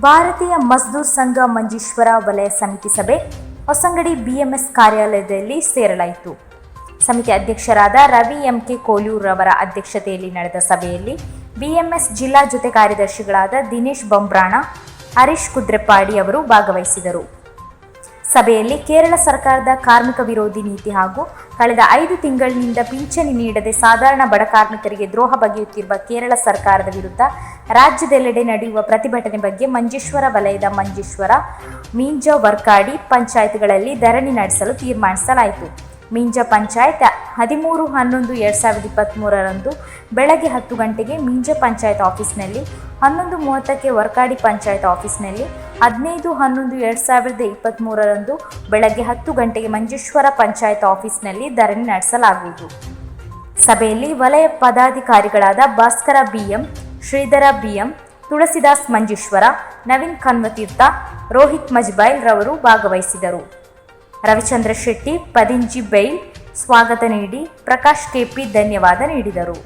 ಭಾರತೀಯ ಮಜ್ದೂರ್ ಸಂಘ ಮಂಜೇಶ್ವರ ವಲಯ ಸಮಿತಿ ಸಭೆ ಹೊಸಂಗಡಿ ಬಿಎಂಎಸ್ ಕಾರ್ಯಾಲಯದಲ್ಲಿ ಸೇರಲಾಯಿತು. ಸಮಿತಿ ಅಧ್ಯಕ್ಷರಾದ ರವಿ ಎಂಕೆ ಕೋಲೂರ್ ರವರ ಅಧ್ಯಕ್ಷತೆಯಲ್ಲಿ ನಡೆದ ಸಭೆಯಲ್ಲಿ ಬಿಎಂಎಸ್ ಜಿಲ್ಲಾ ಜೊತೆ ಕಾರ್ಯದರ್ಶಿಗಳಾದ ದಿನೇಶ್ ಬಂಬ್ರಾಣ, ಹರೀಶ್ ಕುದ್ರೆಪ್ಪಾಡಿ ಅವರು ಭಾಗವಹಿಸಿದರು. ಸಭೆಯಲ್ಲಿ ಕೇರಳ ಸರ್ಕಾರದ ಕಾರ್ಮಿಕ ವಿರೋಧಿ ನೀತಿ ಹಾಗೂ ಕಳೆದ 5 ತಿಂಗಳಿನಿಂದ ಪಿಂಚಣಿ ನೀಡದೆ ಸಾಧಾರಣ ಬಡ ಕಾರ್ಮಿಕರಿಗೆ ದ್ರೋಹ ಬಗೆಯುತ್ತಿರುವ ಕೇರಳ ಸರ್ಕಾರದ ವಿರುದ್ಧ ರಾಜ್ಯದೆಲ್ಲೆಡೆ ನಡೆಯುವ ಪ್ರತಿಭಟನೆ ಬಗ್ಗೆ ಮಂಜೇಶ್ವರ ವಲಯದ ಮಂಜೇಶ್ವರ, ಮೀಂಜ, ವರ್ಕಾಡಿ ಪಂಚಾಯತ್ಗಳಲ್ಲಿ ಧರಣಿ ನಡೆಸಲು ತೀರ್ಮಾನಿಸಲಾಯಿತು. ಮೀಂಜ ಪಂಚಾಯತ್ 13/11/2023 ಬೆಳಗ್ಗೆ 10 ಗಂಟೆಗೆ ಮೀಂಜ ಪಂಚಾಯತ್ ಆಫೀಸ್ನಲ್ಲಿ, 11:30ಕ್ಕೆ ವರ್ಕಾಡಿ ಪಂಚಾಯತ್ ಆಫೀಸ್ನಲ್ಲಿ, 15/11/2023 ಬೆಳಗ್ಗೆ 10 ಗಂಟೆಗೆ ಮಂಜೇಶ್ವರ ಪಂಚಾಯತ್ ಆಫೀಸ್ನಲ್ಲಿ ಧರಣಿ ನಡೆಸಲಾಗುವುದು. ಸಭೆಯಲ್ಲಿ ವಲಯ ಪದಾಧಿಕಾರಿಗಳಾದ ಭಾಸ್ಕರ ಬಿಎಂ, ಶ್ರೀಧರ ಬಿಎಂ, ತುಳಸಿದಾಸ್ ಮಂಜೇಶ್ವರ, ನವೀನ್ ಕನ್ವತೀರ್ಥ, ರೋಹಿತ್ ಮಜ್ಬೈಲ್ ರವರು ಭಾಗವಹಿಸಿದರು. ರವಿಚಂದ್ರ ಶೆಟ್ಟಿ, ಪದಿಂಜಿ ಬೈಲ್ ಸ್ವಾಗತ ನೀಡಿ, ಪ್ರಕಾಶ್ ಕೆಪಿ ಧನ್ಯವಾದ ನೀಡಿದರು.